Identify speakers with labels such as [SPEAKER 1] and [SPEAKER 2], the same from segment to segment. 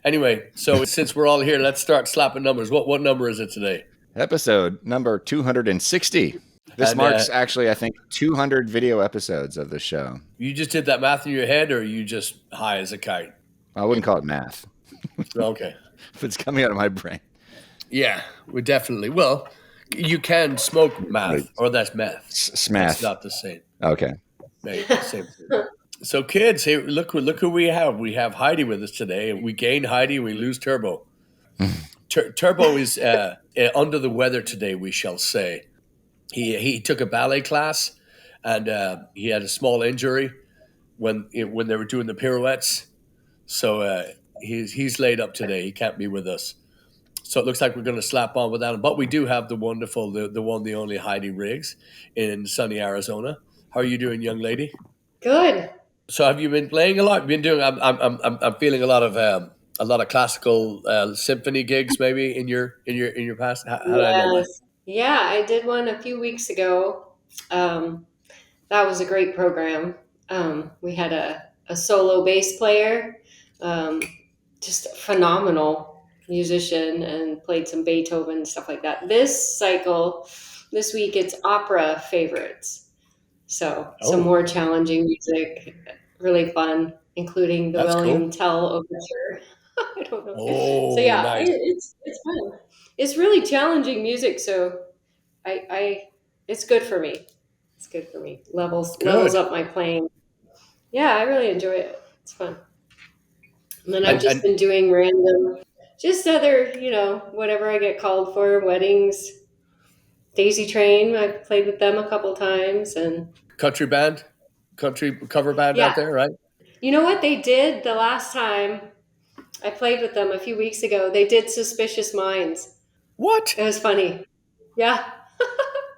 [SPEAKER 1] Anyway, so since we're all here, let's start slapping numbers. What number is it today?
[SPEAKER 2] Episode number 260. This
[SPEAKER 1] And,
[SPEAKER 2] marks actually, I think, 200 video episodes of the show.
[SPEAKER 1] You just did that math in your head, or are you just high as a kite?
[SPEAKER 2] I wouldn't call it math.
[SPEAKER 1] Okay.
[SPEAKER 2] If it's coming out of my brain.
[SPEAKER 1] Yeah, we definitely. Well, you can smoke math, or that's meth.
[SPEAKER 2] Smath.
[SPEAKER 1] It's not the same.
[SPEAKER 2] Okay.
[SPEAKER 1] Maybe the same thing. So, kids, hey, look who we have. We have Heide with us today. We gain Heide, we lose Turbo. Turbo is under the weather today, we shall say. He took a ballet class, and he had a small injury when they were doing the pirouettes. So he's laid up today. He can't be with us. So it looks like we're going to slap on without him. But we do have the wonderful, the one, the only Heide Riggs in sunny Arizona. How are you doing, young lady?
[SPEAKER 3] Good.
[SPEAKER 1] So have you been playing a lot? Been doing? I'm feeling a lot of classical symphony gigs maybe in your past. How did I know that?
[SPEAKER 3] Yeah, I did one a few weeks ago. That was a great program. We had a solo bass player, just a phenomenal musician, and played some Beethoven and stuff like that. This week, it's opera favorites. So some more challenging music, really fun, including the William Tell Overture. I don't know.
[SPEAKER 1] Oh,
[SPEAKER 3] so yeah,
[SPEAKER 1] nice.
[SPEAKER 3] it's fun. It's really challenging music, so it's good for me. It's good for me. Levels up my playing. Yeah, I really enjoy it. It's fun. And then I've just been doing random, just other, whatever I get called for, weddings. Daisy Train, I've played with them a couple times, and
[SPEAKER 1] country cover band out there, right?
[SPEAKER 3] You know what they did the last time I played with them a few weeks ago? They did Suspicious Minds.
[SPEAKER 1] What?
[SPEAKER 3] It was funny. Yeah.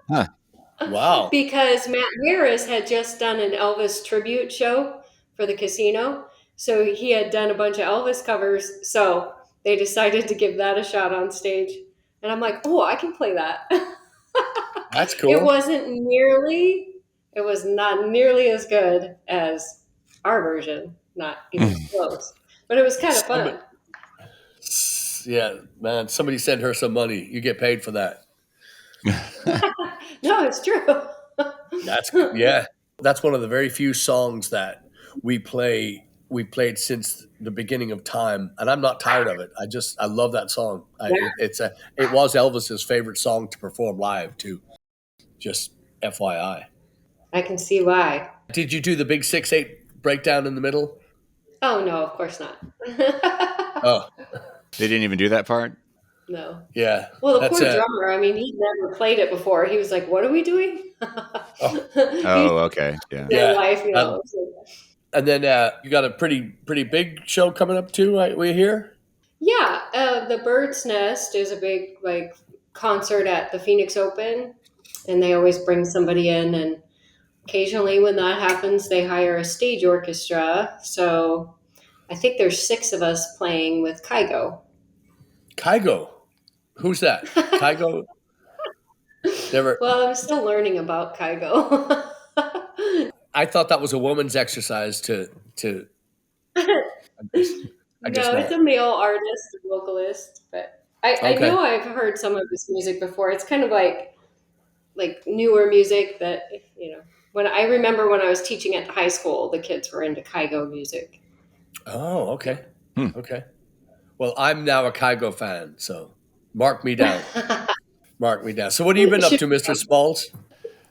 [SPEAKER 2] Huh.
[SPEAKER 1] Wow.
[SPEAKER 3] Because Matt Harris had just done an Elvis tribute show for the casino. So he had done a bunch of Elvis covers. So they decided to give that a shot on stage. And I'm like, oh, I can play that.
[SPEAKER 1] That's cool.
[SPEAKER 3] It was not nearly as good as our version. Not even close. But it was kind of fun.
[SPEAKER 1] Yeah, man. Somebody send her some money. You get paid for that.
[SPEAKER 3] No, it's true.
[SPEAKER 1] That's one of the very few songs that we played since the beginning of time, and I'm not tired of it. I love that song. It was Elvis's favorite song to perform live too. Just FYI.
[SPEAKER 3] I can see why.
[SPEAKER 1] Did you do the big 6/8 breakdown in the middle?
[SPEAKER 3] Oh no, of course not.
[SPEAKER 1] Oh,
[SPEAKER 2] they didn't even do that part?
[SPEAKER 3] No.
[SPEAKER 1] Yeah.
[SPEAKER 3] Well, the poor drummer, I mean, he'd never played it before. He was like, what are we doing?
[SPEAKER 2] Okay. Yeah.
[SPEAKER 3] Life,
[SPEAKER 1] and then you got a pretty big show coming up too, right? We hear?
[SPEAKER 3] Yeah. The Bird's Nest is a big concert at the Phoenix Open, and they always bring somebody in, and occasionally when that happens, they hire a stage orchestra. So I think there's 6 of us playing with Kygo.
[SPEAKER 1] Kygo? Who's that? Kygo? Never.
[SPEAKER 3] Well, I'm still learning about Kygo.
[SPEAKER 1] I thought that was a woman's exercise to
[SPEAKER 3] It's a male artist, vocalist, but I know I've heard some of his music before. It's kind of like newer music that, when I remember when I was teaching at the high school, the kids were into Kygo music.
[SPEAKER 1] Oh, okay. Okay. Well, I'm now a Kygo fan, so mark me down. Mark me down. So what have you been up to, Mr. Smalls?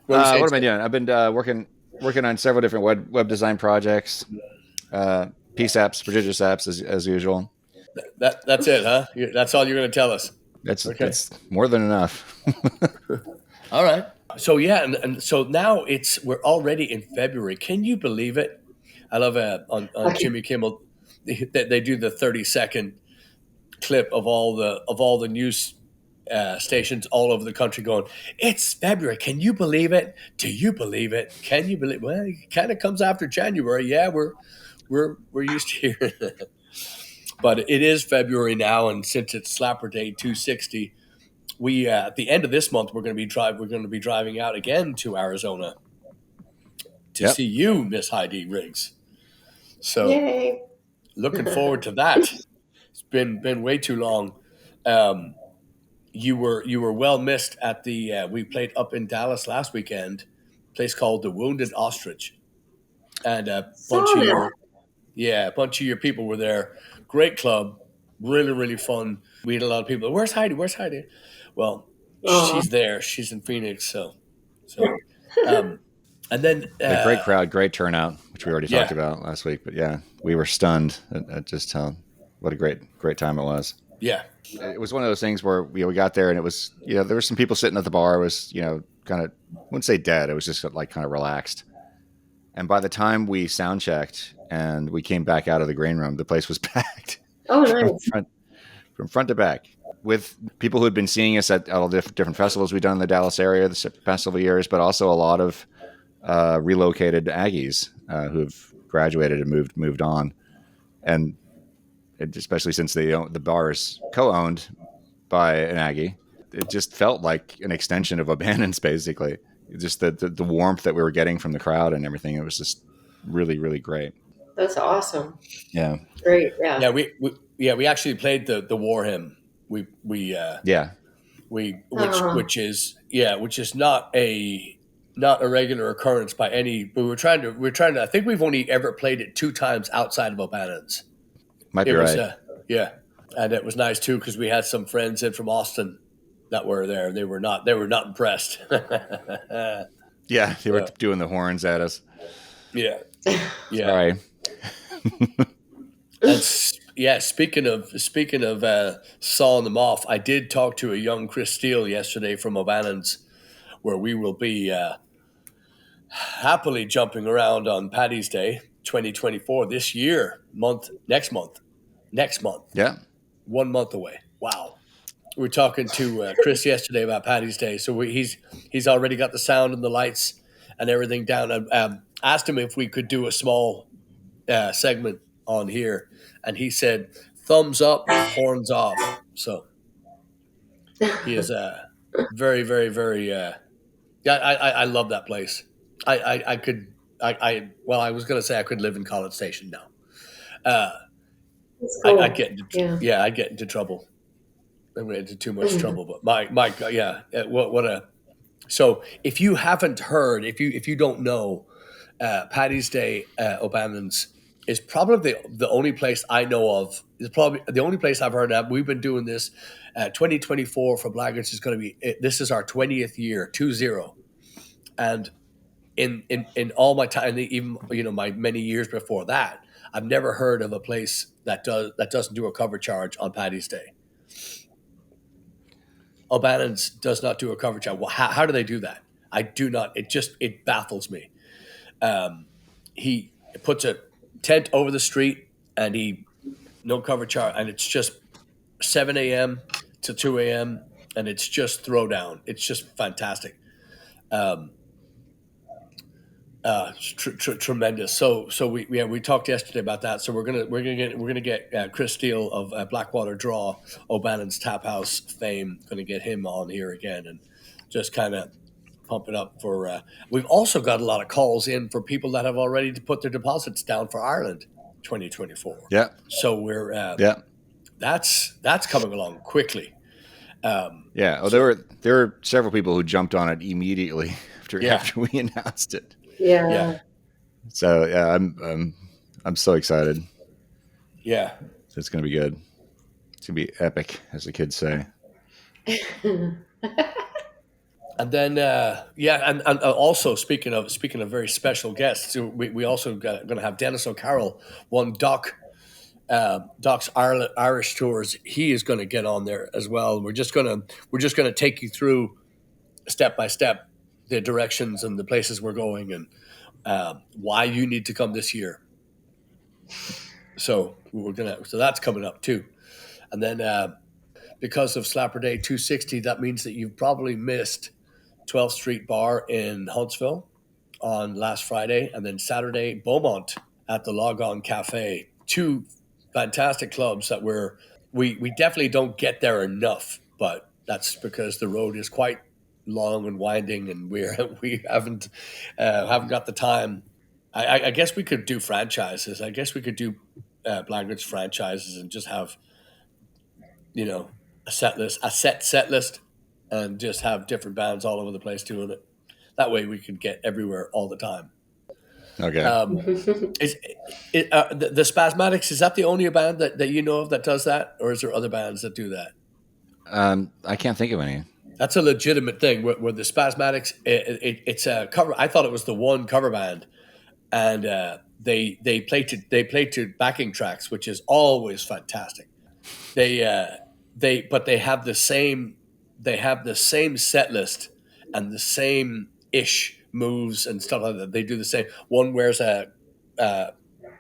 [SPEAKER 2] What am I doing? I've been working on several different web design projects, piece apps, prodigious apps as usual.
[SPEAKER 1] That's it, huh? That's all you're going to tell us?
[SPEAKER 2] That's more than enough.
[SPEAKER 1] All right. So yeah, and so now we're already in February. Can you believe it? I love on Jimmy Kimmel, they do the 30-second clip of all the news stations all over the country going, it's February. Can you believe it? Do you believe it? Can you believe it? Well, it kind of comes after January. Yeah, we're used to hearing it. But it is February now, and since it's Slapper Day 260, we at the end of this month we're going to be driving out again to Arizona to see you, Miss Heide Riggs. So
[SPEAKER 3] Yay.
[SPEAKER 1] Looking forward to that. been way too long. You were well missed at the. We played up in Dallas last weekend, a place called the Wounded Ostrich, and a bunch
[SPEAKER 3] Saw
[SPEAKER 1] of
[SPEAKER 3] that.
[SPEAKER 1] your people were there. Great club, really really fun. We had a lot of people. Where's Heidi? Where's Heidi? Well,
[SPEAKER 3] Oh,
[SPEAKER 1] she's there. She's in Phoenix, so. Um, and then
[SPEAKER 2] A great crowd, great turnout, which we already talked
[SPEAKER 1] yeah,
[SPEAKER 2] about last week. But yeah, we were stunned at just how what a great time it was.
[SPEAKER 1] yeah,
[SPEAKER 2] It was one of those things where we got there and it was, there were some people sitting at the bar. It was, kind of, I wouldn't say dead. It was just like kind of relaxed. And by the time we sound checked and we came back out of the green room, the place was packed
[SPEAKER 3] oh,
[SPEAKER 2] from
[SPEAKER 3] nice.
[SPEAKER 2] front to back with people who had been seeing us at all the different festivals we've done in the Dallas area the past several years, but also a lot of relocated Aggies who've graduated and moved on. And especially since the bar is co-owned by an Aggie, it just felt like an extension of O'Bannon's, basically. Just the warmth that we were getting from the crowd and everything. It was just really, really great.
[SPEAKER 3] That's awesome.
[SPEAKER 2] Yeah.
[SPEAKER 3] Great. Yeah.
[SPEAKER 1] we actually played the war hymn.
[SPEAKER 2] Yeah.
[SPEAKER 1] Which is not a regular occurrence by any. But we're trying to. I think we've only ever played it 2 times outside of O'Bannon's.
[SPEAKER 2] Might be
[SPEAKER 1] It was
[SPEAKER 2] right.
[SPEAKER 1] and it was nice too because we had some friends in from Austin that were there. They were not impressed.
[SPEAKER 2] Yeah. They were doing the horns at us.
[SPEAKER 1] Yeah.
[SPEAKER 2] Sorry.
[SPEAKER 1] And speaking of sawing them off, I did talk to a young Chris Steele yesterday from O'Bannon's, where we will be happily jumping around on Paddy's Day 2024 this year, next month.
[SPEAKER 2] Yeah.
[SPEAKER 1] 1 month away. Wow. We were talking to Chris yesterday about Paddy's Day, so he's already got the sound and the lights and everything down. I asked him if we could do a small segment on here, and he said thumbs up, horns off. So he is very, very, very. I love that place. I could. I was going to say I could live in College Station now.
[SPEAKER 3] That's cool.
[SPEAKER 1] I'd get into, I'd get into trouble. I went into too much trouble, but my God, what a. So if you haven't heard, if you don't know, Paddy's Day O'Bannon's is probably the only place I know of. Is probably the only place I've heard of. We've been doing this. 2024 for Blaggards is going to be. This is our 20th year, 20, and in all my time, even my many years before that, I've never heard of a place that doesn't do a cover charge on Paddy's Day. O'Bannon's does not do a cover charge. Well, how do they do that? I do not. It baffles me. He puts a tent over the street and no cover charge, and it's just 7 a.m. to 2 a.m. and it's just throwdown. It's just fantastic. Tremendous. So we talked yesterday about that. So we're gonna get Chris Steele of Blackwater Draw, O'Bannon's Tap House fame. Going to get him on here again and just kind of pump it up for. We've also got a lot of calls in for people that have already put their deposits down for Ireland 2024.
[SPEAKER 2] Yeah.
[SPEAKER 1] So we're
[SPEAKER 2] Yeah.
[SPEAKER 1] that's coming along quickly.
[SPEAKER 2] Yeah. Oh, there were several people who jumped on it immediately after we announced it.
[SPEAKER 3] Yeah.
[SPEAKER 2] So yeah, I'm so excited.
[SPEAKER 1] Yeah.
[SPEAKER 2] So it's gonna be good. It's gonna be epic, as the kids say.
[SPEAKER 1] And then and also speaking of very special guests, we also going to have Dennis O'Carroll, one Doc's Irish tours. He is going to get on there as well. We're just going to take you through step by step the directions and the places we're going and why you need to come this year. So that's coming up too. And then because of Slapper Day 260, that means that you've probably missed 12th Street Bar in Huntsville on last Friday, and then Saturday, Beaumont at the Log On Cafe. 2 fantastic clubs that we definitely don't get there enough, but that's because the road is quite long and winding, and we haven't got the time. I guess we could do franchises. I guess we could do Blaggards franchises and just have you know, a set list, and just have different bands all over the place doing it. That way we could get everywhere all the time.
[SPEAKER 2] Okay.
[SPEAKER 1] Um, is the Spasmatics, is that the only band that you know of that does that, or is there other bands that do that?
[SPEAKER 2] I can't think of any.
[SPEAKER 1] That's a legitimate thing. Where the Spasmatics, it's a cover. I thought it was the one cover band, and they play to backing tracks, which is always fantastic. They have the same set list and the same ish moves and stuff like that. They do the same. One wears a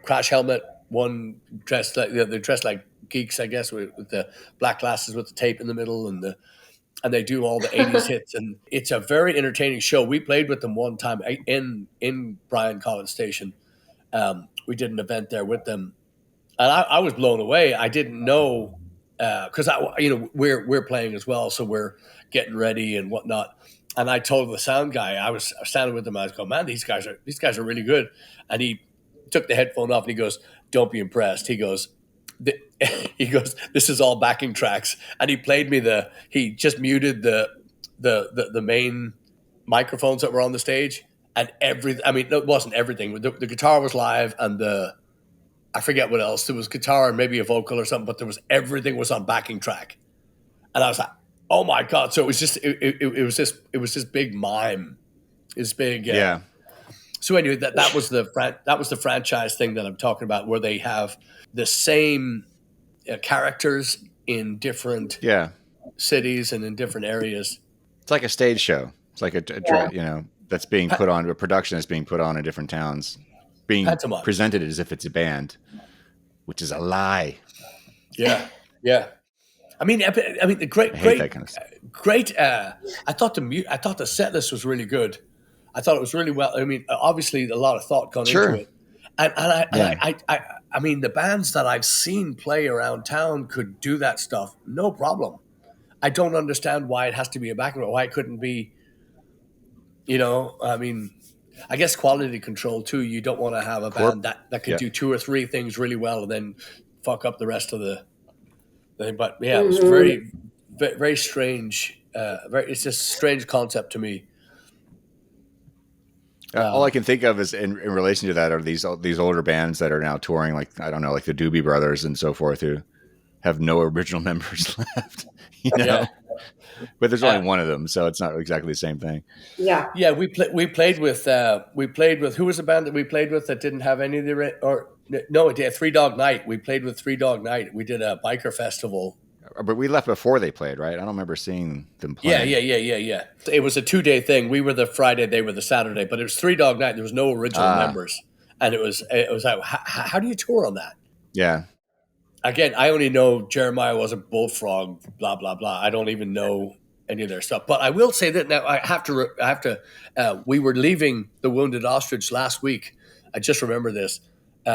[SPEAKER 1] crash helmet. One dressed like they're dressed like geeks, I guess, with the black glasses with the tape in the middle, and they do all the 80s hits, and it's a very entertaining show. We played with them one time in Bryan College Station. We did an event there with them, and I was blown away. I didn't know, because we're playing as well, so we're getting ready and whatnot. And I told the sound guy, I was standing with him, I was going, man, these guys are really good. And he took the headphone off and he goes, don't be impressed. He goes, this is all backing tracks. And he played me he just muted the main microphones that were on the stage, and it wasn't everything. The guitar was live, and I forget what else. There was guitar and maybe a vocal or something, but everything was on backing track. And I was like, oh my God. So it was just, it was this big mime. This big,
[SPEAKER 2] Yeah.
[SPEAKER 1] So anyway, that was the franchise thing that I'm talking about, where they have the same characters in different cities and in different areas.
[SPEAKER 2] It's like a stage show. It's like that's being put on, a production that's being put on in different towns, being
[SPEAKER 1] Pantomime.
[SPEAKER 2] presented as if it's a band, which is a lie.
[SPEAKER 1] Yeah, yeah. I mean, the great.
[SPEAKER 2] That kind of stuff.
[SPEAKER 1] Great. I thought the set list was really good. I thought it was really well. I mean, obviously a lot of thought gone into it, and I mean, the bands that I've seen play around town could do that stuff, no problem. I don't understand why it has to be a backing. Why it couldn't be. I mean, I guess quality control too. You don't want to have a band that could do two or three things really well and then fuck up the rest of the thing. But yeah, it was very, very strange. It's just a strange concept to me.
[SPEAKER 2] All I can think of is in relation to that are these older bands that are now touring, like, I don't know, like the Doobie Brothers and so forth, who have no original members left.
[SPEAKER 1] Yeah.
[SPEAKER 2] But there's only one of them, so it's not exactly the same thing.
[SPEAKER 3] Yeah.
[SPEAKER 1] Yeah, we played with who was the band that we played with that didn't have any of the Three Dog Night. We played with Three Dog Night. We did a biker festival.
[SPEAKER 2] But we left before they played, right? I don't remember seeing them play.
[SPEAKER 1] Yeah. It was a 2-day thing. We were the Friday, they were the Saturday, but it was Three Dog Night. There was no original members, and it was like, how do you tour on that?
[SPEAKER 2] Yeah.
[SPEAKER 1] Again, I only know Jeremiah was a bullfrog, blah blah blah. I don't even know any of their stuff. But I will say that now I have to. We were leaving the Wounded Ostrich last week. I just remember this. We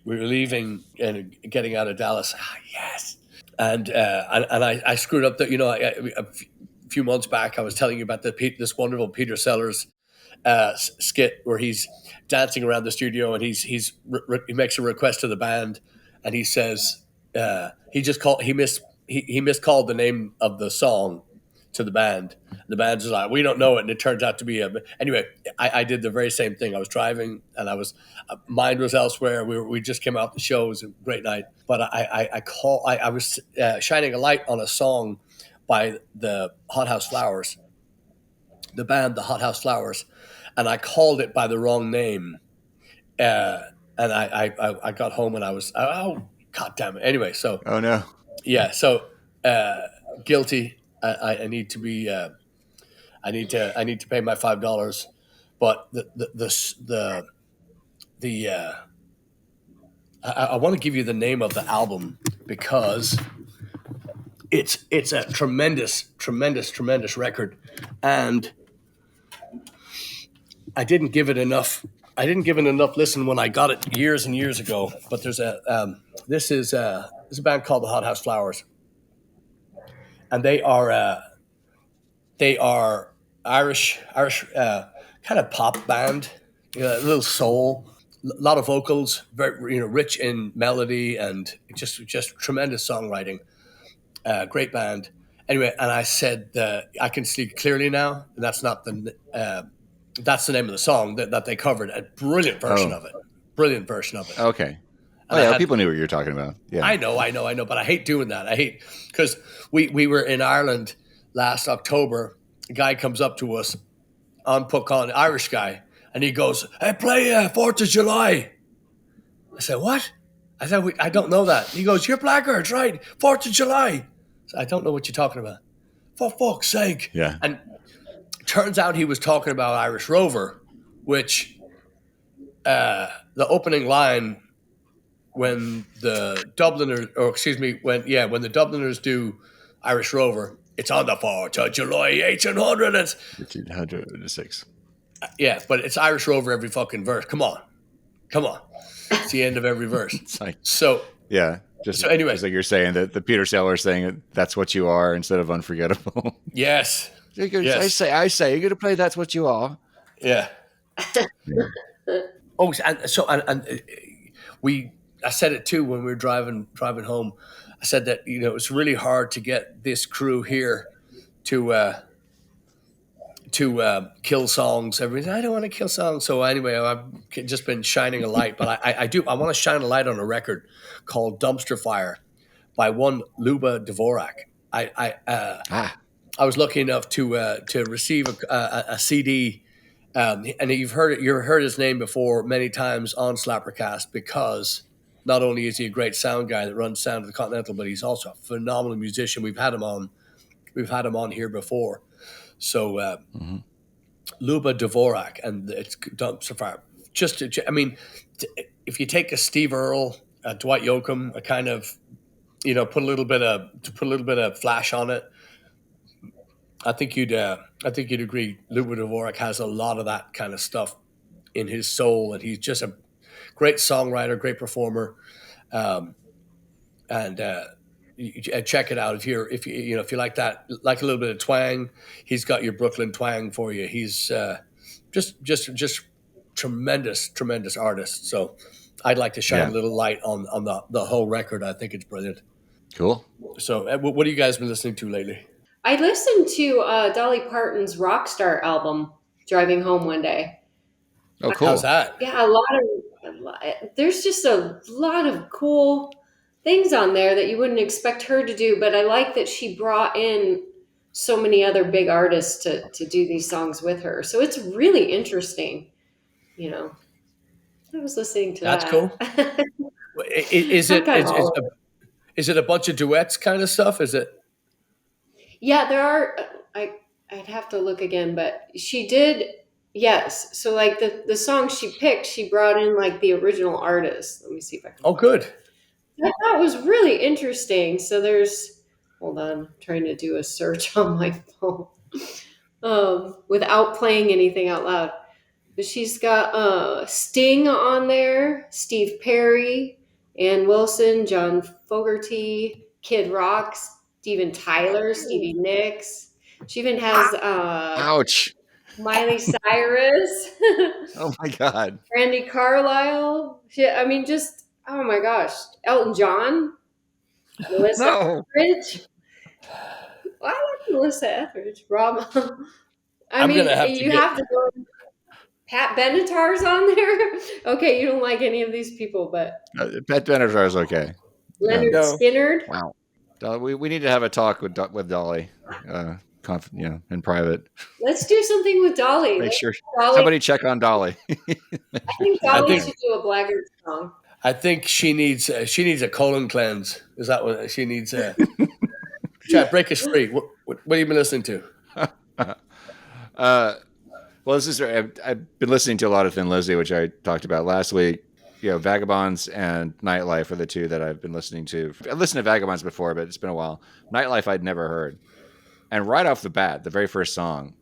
[SPEAKER 1] were leaving and getting out of Dallas. Yes, and I screwed up that. A few months back, I was telling you about this wonderful Peter Sellers skit where he's dancing around the studio and he makes a request to the band. And he says he miscalled the name of the song to the band. The band's like, we don't know it, and it turns out to be anyway. I did the very same thing. I was driving, and mind was elsewhere. We just came out the show. It was a great night, but I was shining a light on a song by the Hothouse Flowers, the band, the Hothouse Flowers, and I called it by the wrong name. And I got home and I was, oh, God damn it. Anyway, so.
[SPEAKER 2] Oh, no.
[SPEAKER 1] Yeah, so guilty. I need to be, I need to pay my $5. But I want to give you the name of the album because it's a tremendous, tremendous, tremendous record. And I didn't give it enough listen when I got it years and years ago. But there's this is a band called the Hothouse Flowers, and they are Irish kind of pop band, a little soul, a lot of vocals, very rich in melody and just tremendous songwriting. Great band. Anyway, and I said, I can see clearly now. And that's the name of the song that they covered. A brilliant version
[SPEAKER 2] Oh,
[SPEAKER 1] of it. Brilliant version of it.
[SPEAKER 2] okay. Oh
[SPEAKER 1] And I
[SPEAKER 2] yeah,
[SPEAKER 1] had,
[SPEAKER 2] people knew what you were talking about. Yeah.
[SPEAKER 1] I know, but I hate doing that. I hate because we were in Ireland last October. A guy comes up to us on Puck on, Irish guy, and he goes, "Hey, play 4th of July." I said, "What?" I said, "I don't know that." He goes, "You're Blaggards, right? 4th of July." So I don't know what you're talking about. For fuck's sake!
[SPEAKER 2] Yeah.
[SPEAKER 1] And turns out he was talking about Irish Rover, which the opening line when the Dubliners, or excuse me, when the Dubliners do Irish Rover, it's on the 4th of July, 1800.
[SPEAKER 2] 1806.
[SPEAKER 1] Yeah, but it's Irish Rover every fucking verse. Come on. It's the end of every verse.
[SPEAKER 2] It's like,
[SPEAKER 1] So
[SPEAKER 2] yeah. Just,
[SPEAKER 1] so anyway,
[SPEAKER 2] just like you're saying that the Peter Sellers thing, that's what you are instead of unforgettable.
[SPEAKER 1] yes, yes,
[SPEAKER 2] I say, you're going to play That's What You Are.
[SPEAKER 1] yeah. Oh, and I said it too when we were driving home. I said that it's really hard to get this crew here to kill songs. Everybody, I don't want to kill songs. So anyway, I've just been shining a light, but I do. I want to shine a light on a record called Dumpster Fire by one Luba Dvorak. I was lucky enough to receive a CD, and you've heard his name before many times on SlapperCast because not only is he a great sound guy that runs Sound of the Continental, but he's also a phenomenal musician. We've had him on here before. So Luba Dvorak, and it's Dumpster Fire. If you take a Steve Earle, a Dwight Yoakam, a kind of put a little bit of flash on it. I think you'd agree. Luba Dvorak has a lot of that kind of stuff in his soul, and he's just a great songwriter, great performer, and check it out if you like that, like a little bit of twang. He's got your Brooklyn twang for you. He's just tremendous artist. So I'd like to shine a little light on the whole record. I think it's brilliant.
[SPEAKER 2] Cool.
[SPEAKER 1] So what have you guys been listening to lately?
[SPEAKER 3] I listened to Dolly Parton's Rockstar album driving home one day.
[SPEAKER 2] Oh, cool.
[SPEAKER 1] How's that?
[SPEAKER 3] Yeah, there's just a lot of cool things on there that you wouldn't expect her to do, but I like that she brought in so many other big artists to do these songs with her. So it's really interesting. I was listening to
[SPEAKER 1] That's
[SPEAKER 3] that.
[SPEAKER 1] cool. Is it a bunch of duets kind of stuff? Is it?
[SPEAKER 3] Yeah, there are. I'd have to look again, but she did. Yes. So like the song she picked, she brought in like the original artist. Let me see if I can.
[SPEAKER 1] Oh, good.
[SPEAKER 3] I thought it was really interesting. So hold on, I'm trying to do a search on my phone without playing anything out loud. But she's got Sting on there, Steve Perry, Ann Wilson, John Fogerty, Kid Rock, Steven Tyler, Stevie Nicks. She even has
[SPEAKER 2] ouch.
[SPEAKER 3] Miley Cyrus.
[SPEAKER 2] Oh my God.
[SPEAKER 3] Randy Carlisle. Just oh my gosh. Elton John. Melissa Etheridge. Well, I like Melissa Etheridge. Rob. You have to go. Pat Benatar's on there. Okay, you don't like any of these people, but
[SPEAKER 2] Pat Benatar's okay.
[SPEAKER 3] Leonard Skinner.
[SPEAKER 2] Wow. Dolly, we need to have a talk with Dolly, in private.
[SPEAKER 3] Let's do something with Dolly.
[SPEAKER 2] Make sure somebody check on Dolly.
[SPEAKER 3] I think Dolly should do a Blaggards song.
[SPEAKER 1] I think she needs a colon cleanse. Is that what she needs? Chat, break us free. What have you been listening to?
[SPEAKER 2] Well, I've been listening to a lot of Thin Lizzy, which I talked about last week. Vagabonds and Nightlife are the two that I've been listening to. I listened to Vagabonds before, but it's been a while. Nightlife I'd never heard. And right off the bat, the very first song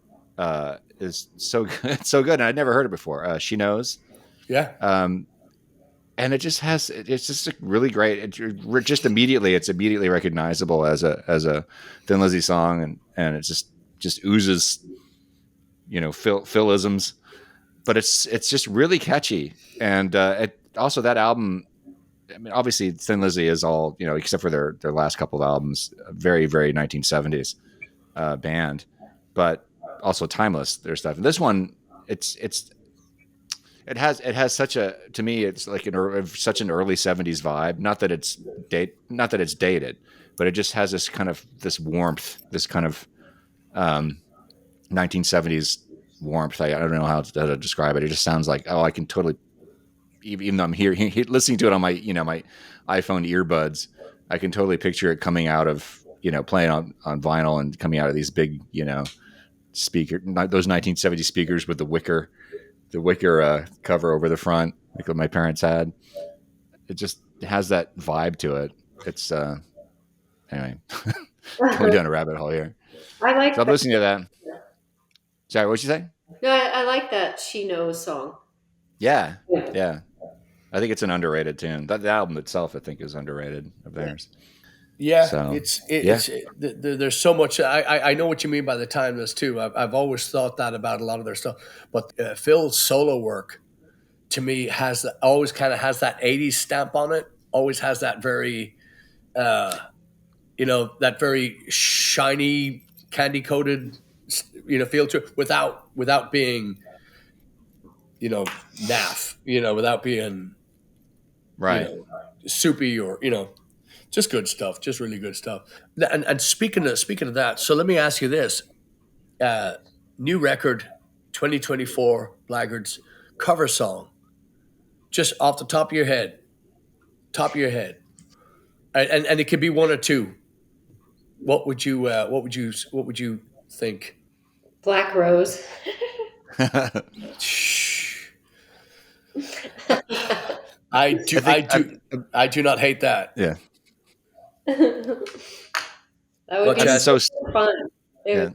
[SPEAKER 2] is so good. It's so good. And I'd never heard it before. She Knows.
[SPEAKER 1] Yeah.
[SPEAKER 2] And it's just really great. It's immediately recognizable as a Thin Lizzy song. And it just oozes, Philisms, but it's just really catchy. And also that album I mean, obviously, Thin Lizzy is all, except for their last couple of albums, a very, very 1970s band, but also timeless. Their stuff. And this one, it has such a, to me, it's like such an early 70s vibe. Not that it's dated, but it just has this kind of this warmth, this kind of 1970s warmth. I don't know how to describe it. It just sounds like, I can totally, even though I'm here listening to it on my my iPhone earbuds, I can totally picture it coming out of, playing on vinyl and coming out of these big, speaker, those 1970 speakers with the wicker cover over the front, like what my parents had. It just has that vibe to it. It's anyway, going down a rabbit hole here.
[SPEAKER 3] I like
[SPEAKER 2] So I'm
[SPEAKER 3] that.
[SPEAKER 2] listening to that. Sorry, what'd you say?
[SPEAKER 3] No, I like that She Knows song.
[SPEAKER 2] Yeah. I think it's an underrated tune. The album itself, I think, is underrated of theirs.
[SPEAKER 1] Yeah,
[SPEAKER 2] So,
[SPEAKER 1] there's so much. I know what you mean by the timeless too. I've always thought that about a lot of their stuff. But Phil's solo work, to me, always kind of has that '80s stamp on it. Always has that very, that very shiny, candy coated, feel to it, without being, naff. Without being,
[SPEAKER 2] right.
[SPEAKER 1] soupy or just good stuff, just really good stuff. And speaking of that, so let me ask you this: new record, 2024, Blaggards cover song, just off the top of your head, and it could be one or two. What would you think?
[SPEAKER 3] Black Rose.
[SPEAKER 1] I do not hate that.
[SPEAKER 2] Yeah.
[SPEAKER 3] That would be so fun.
[SPEAKER 2] Yeah.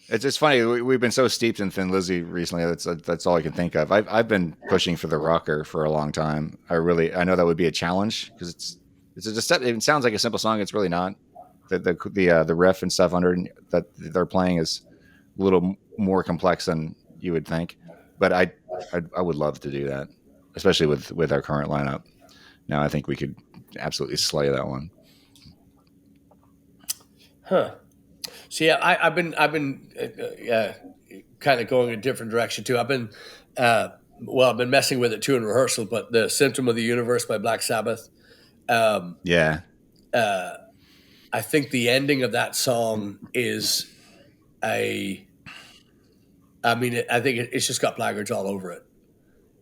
[SPEAKER 2] It's just funny. We've been so steeped in Thin Lizzy recently. That's all I can think of. I've been pushing for the rocker for a long time. I know that would be a challenge because it sounds like a simple song. It's really not. The riff and stuff under that they're playing is a little more complex than you would think. But I would love to do that, especially with our current lineup. Now I think we could absolutely slay that one.
[SPEAKER 1] Huh. So yeah, I've been kind of going a different direction too. I've been messing with it too in rehearsal. But the Symptom of the Universe by Black Sabbath.
[SPEAKER 2] Yeah.
[SPEAKER 1] I think the ending of that song is I think it's just got Blaggards all over it.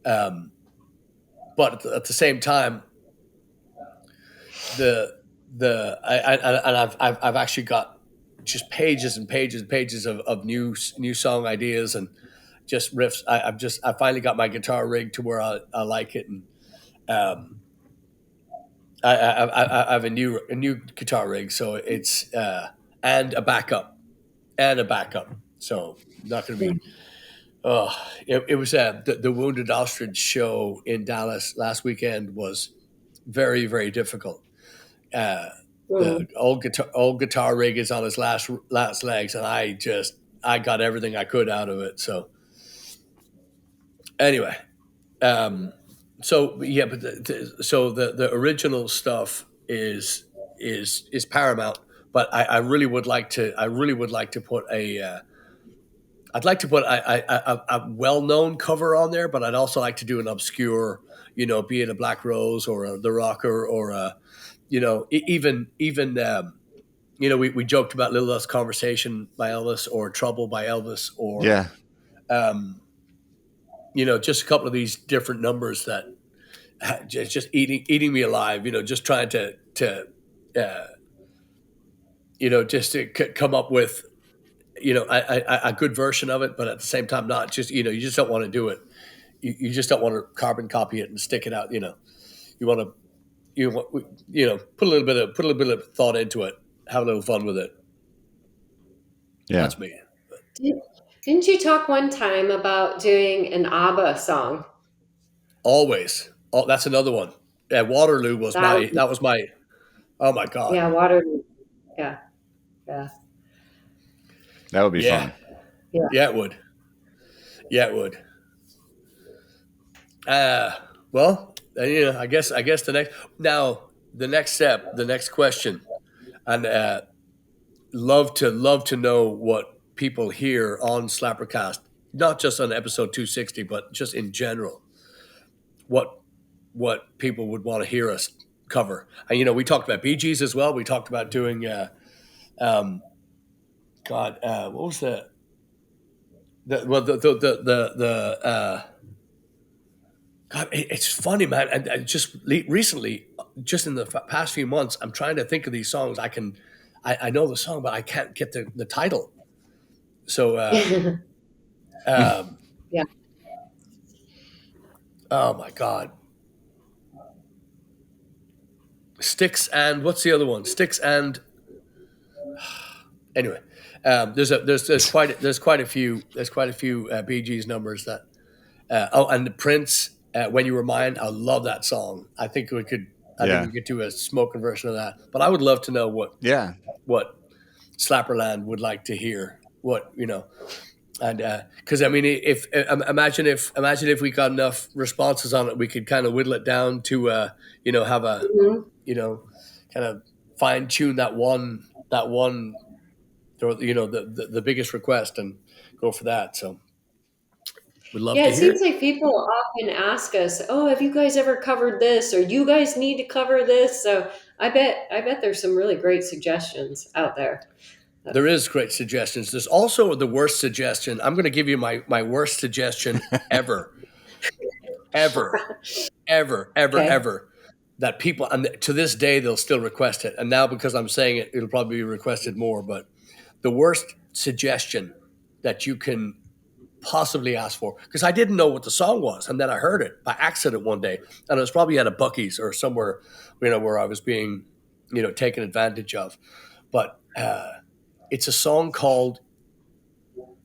[SPEAKER 1] But at the same time, I've actually got just pages and pages and pages of new song ideas and just riffs. I finally got my guitar rig to where I like it, and I have a new guitar rig, so it's and a backup. So not going to be. It was the Wounded Ostrich show in Dallas last weekend was very, very difficult. The old guitar rig is on his last legs, and I got everything I could out of it. So anyway, so yeah, but the original stuff is paramount. But I really would like to put I'd like to put a well-known cover on there, but I'd also like to do an obscure, be it a Black Rose or the Rocker or a, even we joked about Little Less Conversation by Elvis or Trouble by Elvis or just a couple of these different numbers that just eating me alive. Just trying to just to come up with a good version of it, but at the same time not just you just don't want to do it. You just don't want to carbon copy it and stick it out. You want to put a little bit of thought into it, have a little fun with it.
[SPEAKER 2] Yeah,
[SPEAKER 1] that's me.
[SPEAKER 3] Didn't you talk one time about doing an ABBA song?
[SPEAKER 1] Always. Oh, that's another one. Yeah, Waterloo was my. Oh my God.
[SPEAKER 3] Yeah, Waterloo. Yeah.
[SPEAKER 2] That would be fun.
[SPEAKER 1] Yeah, it would. Yeah, it would. Well, I guess the next step, the next question, and love to know what people hear on SlapperCast, not just on episode 260, but just in general, what people would want to hear us cover. And we talked about Bee Gees as well. We talked about doing um, God, what was the well the God, it's funny, man. And just recently, just in the past few months, I'm trying to think of these songs. I know the song, but I can't get the title. So, um,
[SPEAKER 3] Yeah.
[SPEAKER 1] oh my God, Sticks and what's the other one? Sticks and anyway, there's quite a few Bee Gees numbers that. And the Prince, "When You Were Mine," I love that song. I think
[SPEAKER 2] Yeah.
[SPEAKER 1] we could do a smoking version of that. But I would love to know
[SPEAKER 2] Yeah.
[SPEAKER 1] what Slapperland would like to hear. And because I mean, if imagine if we got enough responses on it, we could kind of whittle it down to have a
[SPEAKER 3] Mhm.
[SPEAKER 1] kind of fine tune that one the biggest request and go for that. So we'd love
[SPEAKER 3] Yeah,
[SPEAKER 1] to
[SPEAKER 3] it
[SPEAKER 1] hear
[SPEAKER 3] seems
[SPEAKER 1] it.
[SPEAKER 3] like people often ask us, "Oh, have you guys ever covered this?" or "You guys need to cover this." So I bet there's some really great suggestions out there.
[SPEAKER 1] There is great suggestions. There's also the worst suggestion. I'm going to give you my worst suggestion ever, ever, ever, ever,
[SPEAKER 3] Okay.
[SPEAKER 1] ever. That people, and to this day, they'll still request it. And now, because I'm saying it, it'll probably be requested more. But the worst suggestion that you can possibly ask for, because I didn't know what the song was, and then I heard it by accident one day, and it was probably at a Bucky's or somewhere, where I was being, taken advantage of. But it's a song called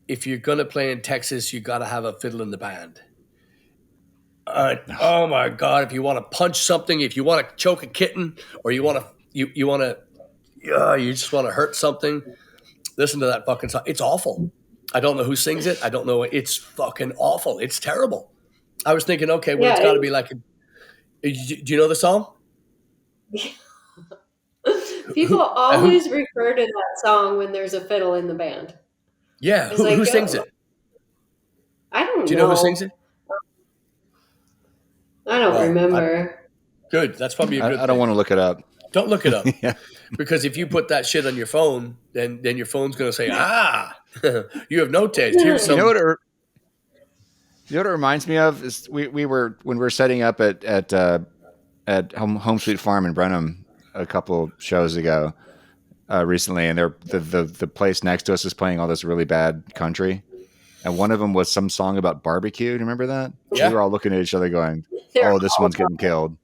[SPEAKER 1] "If You're Gonna Play in Texas, You Gotta Have a Fiddle in the Band." Oh my God! If you want to punch something, if you want to choke a kitten, or you want to you just want to hurt something, listen to that fucking song. It's awful. I don't know who sings it. I don't know. It's fucking awful. It's terrible. I was thinking, okay, well, it's
[SPEAKER 3] Yeah,
[SPEAKER 1] got to be like do you know the song?
[SPEAKER 3] people
[SPEAKER 1] Who?
[SPEAKER 3] always refer to that song when there's a fiddle in the band.
[SPEAKER 1] Yeah,
[SPEAKER 3] It's
[SPEAKER 1] who
[SPEAKER 3] like,
[SPEAKER 1] sings
[SPEAKER 3] oh,
[SPEAKER 1] it?
[SPEAKER 3] I don't
[SPEAKER 1] Do you know who sings
[SPEAKER 3] know.
[SPEAKER 1] it?
[SPEAKER 3] I don't
[SPEAKER 1] Oh,
[SPEAKER 3] remember.
[SPEAKER 1] good. That's probably a good
[SPEAKER 2] I don't
[SPEAKER 1] thing.
[SPEAKER 2] want to look it up.
[SPEAKER 1] Don't look it up,
[SPEAKER 2] Yeah.
[SPEAKER 1] because if you put that shit on your phone, then your phone's going to say, you have no taste. Here's
[SPEAKER 2] You know
[SPEAKER 1] some.
[SPEAKER 2] what? It reminds me of is we were when we were setting up at Home Sweet Farm in Brenham a couple shows ago recently, and the place next to us is playing all this really bad country, and one of them was some song about barbecue. Do you remember that? We
[SPEAKER 1] Yeah,
[SPEAKER 2] were all looking at each other, going,
[SPEAKER 3] They're
[SPEAKER 2] "Oh, this one's getting killed."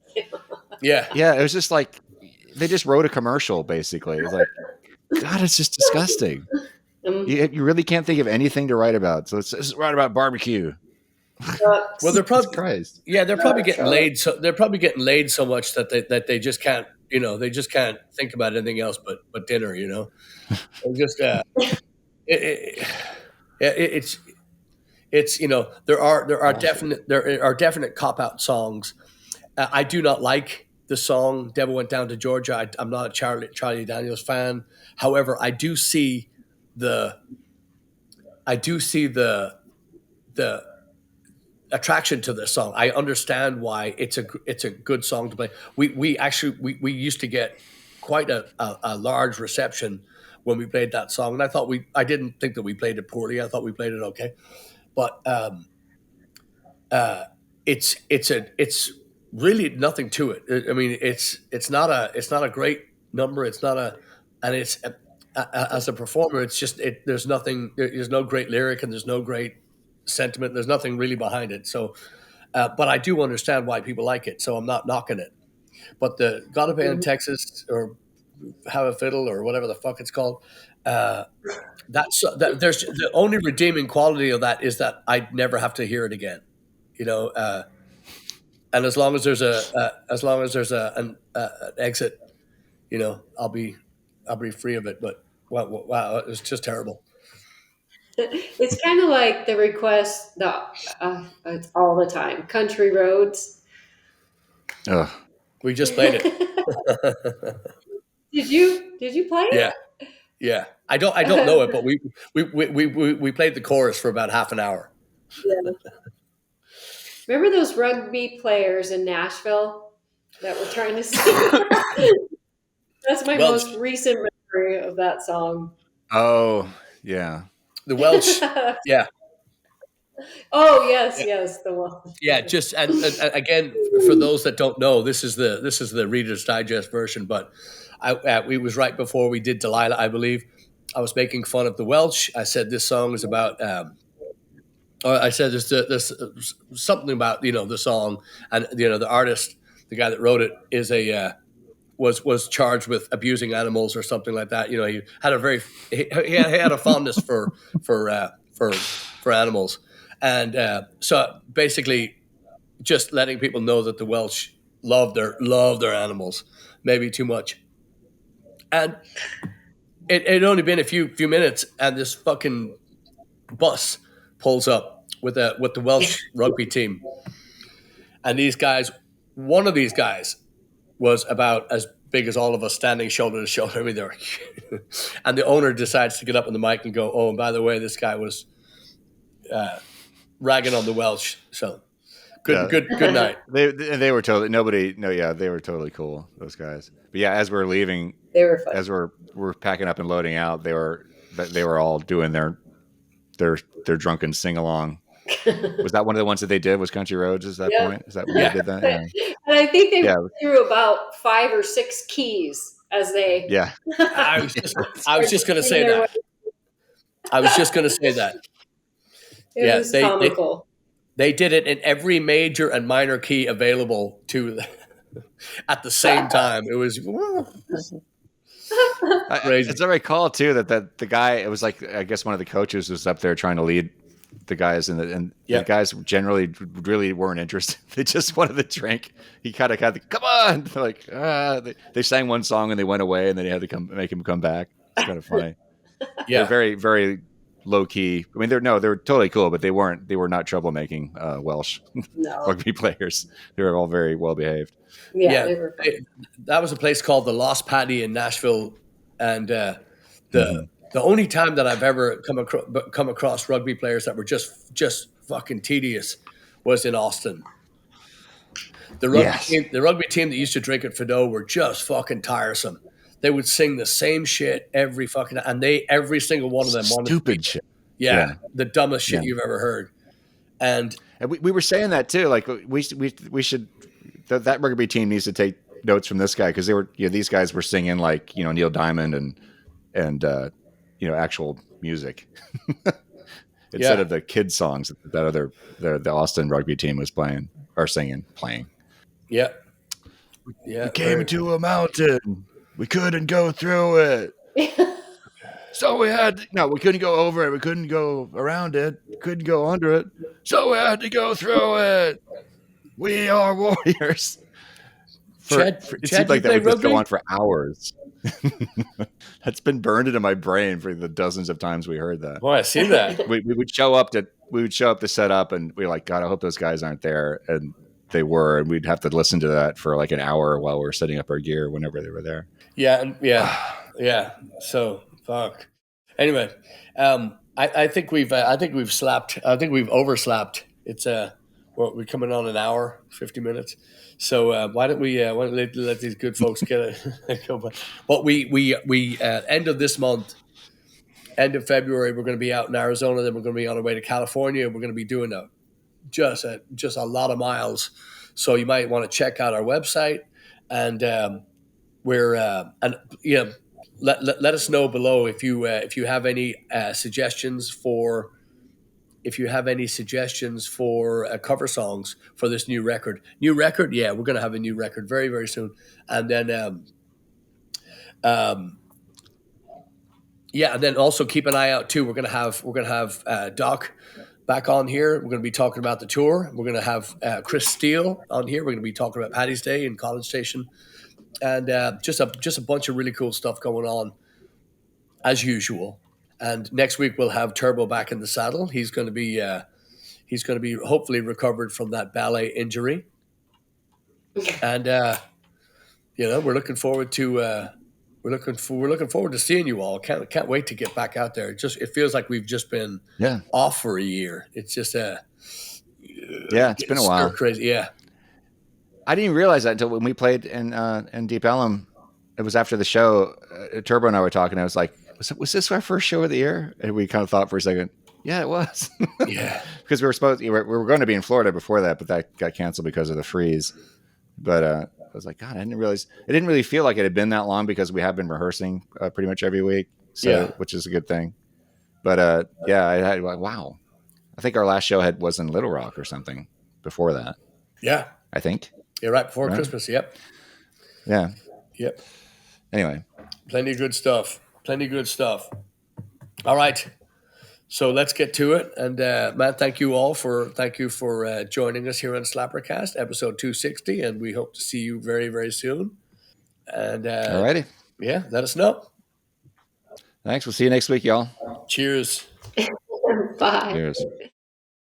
[SPEAKER 1] yeah.
[SPEAKER 2] Yeah, it was just like they just wrote a commercial. Basically, it's like, God, it's just disgusting.
[SPEAKER 3] um,
[SPEAKER 2] You really can't think of anything to write about, so it's write about barbecue.
[SPEAKER 1] Well,
[SPEAKER 3] trucks,
[SPEAKER 1] they're
[SPEAKER 2] Jesus
[SPEAKER 1] probably
[SPEAKER 2] Christ.
[SPEAKER 1] they're probably getting
[SPEAKER 3] truck.
[SPEAKER 1] laid. So they're probably getting laid so much that they just can't they just can't think about anything else but dinner. They're just it, it, it's there are definite cop out songs. I do not like the song "Devil Went Down to Georgia." I'm not a Charlie Daniels fan. However, the I do see the attraction to this song. I understand why it's a good song to play. We actually we used to get quite a large reception when we played that song, and I didn't think that we played it poorly. I thought we played it okay, but uh, it's really nothing to it. I mean, it's not a great number. It's not a and it's as a performer, it's just there's nothing. There's no great lyric and there's no great sentiment. There's nothing really behind it. So, but I do understand why people like it. So I'm not knocking it. But the "Gotta Be in
[SPEAKER 3] Mhm.
[SPEAKER 1] Texas" or "Have a Fiddle" or whatever the fuck it's called. Uh, there's the only redeeming quality of that is that I'd never have to hear it again. You know, and as long as there's an exit, I'll be free of it. But wow, it's just terrible.
[SPEAKER 3] It's kind of like the request that it's all the time. Country roads.
[SPEAKER 2] Ugh.
[SPEAKER 1] We just played it.
[SPEAKER 3] Did you play
[SPEAKER 1] Yeah,
[SPEAKER 3] it?
[SPEAKER 1] yeah. I don't know it, but we played the chorus for about half an hour.
[SPEAKER 3] Yeah. Remember those rugby players in Nashville that were trying to sing? That's my
[SPEAKER 1] Welsh,
[SPEAKER 3] most recent memory of that song.
[SPEAKER 2] Oh, yeah.
[SPEAKER 1] the Welsh. Yeah,
[SPEAKER 3] Oh yes,
[SPEAKER 1] yeah,
[SPEAKER 3] yes, the one.
[SPEAKER 1] yeah. Just and again, for those that don't know, this is the Reader's Digest version. But we was right before we did Delilah, I believe. I was making fun of the Welsh. I said this song is about. Or I said this something about the song, and the artist, the guy that wrote it, is a was charged with abusing animals or something like that. He had he had a fondness for animals, and so basically just letting people know that the Welsh love their animals, maybe too much. And it had only been a few minutes, and this fucking bus pulls up with the Welsh rugby team, and these guys, one of these guys was about as big as all of us standing shoulder to shoulder. I mean, they were, and the owner decides to get up on the mic and go, "Oh, and by the way, this guy was ragging on the Welsh." So
[SPEAKER 2] Yeah.
[SPEAKER 1] good night.
[SPEAKER 2] They were totally they were totally cool, those guys. But yeah, as we're leaving,
[SPEAKER 3] They were fun.
[SPEAKER 2] as we're packing up and loading out, they were all doing their drunken sing along. Was that one of the ones that they did? Was Country Roads? Is that
[SPEAKER 3] Yeah.
[SPEAKER 2] point? Is that when they did that? Yeah.
[SPEAKER 3] And I think they
[SPEAKER 2] Yeah.
[SPEAKER 3] went through about 5 or 6 keys as they.
[SPEAKER 2] Yeah.
[SPEAKER 1] I was just going to say that. I was just going to say that.
[SPEAKER 3] It was comical.
[SPEAKER 1] They did it in every major and minor key available to at the same time. It was crazy.
[SPEAKER 2] As I recall too, that the guy, it was like, I guess one of the coaches was up there trying to lead the guys, and the guys generally really weren't interested. They just wanted to drink. He kind of come on, like they sang one song and they went away, and then he had to make him come back. It's kind of funny.
[SPEAKER 1] Yeah,
[SPEAKER 2] they're very, very low key. I mean, they're totally cool, but they were not troublemaking Welsh rugby players. They were all very well behaved.
[SPEAKER 3] Yeah, they were fun.
[SPEAKER 1] That was a place called the Lost Paddy in Nashville, and the only time that I've ever come across rugby players that were just fucking tedious was in Austin. The rugby team that used to drink at Fido were just fucking tiresome. They would sing the same shit every fucking, and every single one of them wanted
[SPEAKER 2] stupid shit.
[SPEAKER 1] Yeah, the dumbest shit you've ever heard. And
[SPEAKER 2] we were saying that too. Like we should that rugby team needs to take notes from this guy, because they were these guys were singing like Neil Diamond and actual music instead of the kid songs that the Austin rugby team was playing. Yeah.
[SPEAKER 1] Yeah.
[SPEAKER 2] We came into a mountain. We couldn't go through it. So we couldn't go over it. We couldn't go around it. We couldn't go under it. So we had to go through it. We are warriors. It seemed like that would just go on for hours. That's been burned into my brain for the dozens of times we heard that.
[SPEAKER 1] Boy, I see that.
[SPEAKER 2] we would show up to set up, and we were like, God, I hope those guys aren't there. And they were, and we'd have to listen to that for like an hour while we were setting up our gear whenever they were there.
[SPEAKER 1] Yeah. So fuck. Anyway, I think we've slapped. I think we've overslapped. It's we're coming on an hour, 50 minutes. So why don't we let these good folks get it? But we end of this month, end of February, we're going to be out in Arizona. Then we're going to be on our way to California. We're going to be doing just a lot of miles. So you might want to check out our website, and let us know below if you have any suggestions for cover songs for this new record. Yeah, we're going to have a new record very, very soon. And then and then also keep an eye out too. We're going to have Doc back on here. We're going to be talking about the tour. We're going to have Chris Steele on here. We're going to be talking about Paddy's Day in College Station, and just a bunch of really cool stuff going on as usual. And next week we'll have Turbo back in the saddle. He's going to be hopefully recovered from that ballet injury. And we're looking forward to we're looking forward to seeing you all. Can't wait to get back out there. It feels like we've just been off for a year. It's just
[SPEAKER 2] it's been a while.
[SPEAKER 1] Crazy. Yeah.
[SPEAKER 2] I didn't even realize that until when we played in Deep Ellum. It was after the show. Turbo and I were talking. I was like, was this our first show of the year? And we kind of thought for a second, yeah, it was.
[SPEAKER 1] Yeah.
[SPEAKER 2] Because we were going to be in Florida before that, but that got canceled because of the freeze. But I was like, God, I didn't realize. It didn't really feel like it had been that long because we have been rehearsing pretty much every week. So, which is a good thing. But I had wow. I think our last show was in Little Rock or something before that.
[SPEAKER 1] Yeah.
[SPEAKER 2] I think.
[SPEAKER 1] Yeah, right before Christmas. Yep.
[SPEAKER 2] Yeah.
[SPEAKER 1] Yep.
[SPEAKER 2] Anyway.
[SPEAKER 1] Plenty of good stuff. All right. So let's get to it. And Matt, thank you for joining us here on SlapperCast, episode 260. And we hope to see you very, very soon. And
[SPEAKER 2] alrighty.
[SPEAKER 1] Yeah, let us know.
[SPEAKER 2] Thanks. We'll see you next week, y'all.
[SPEAKER 1] Cheers.
[SPEAKER 3] Bye.
[SPEAKER 2] Cheers.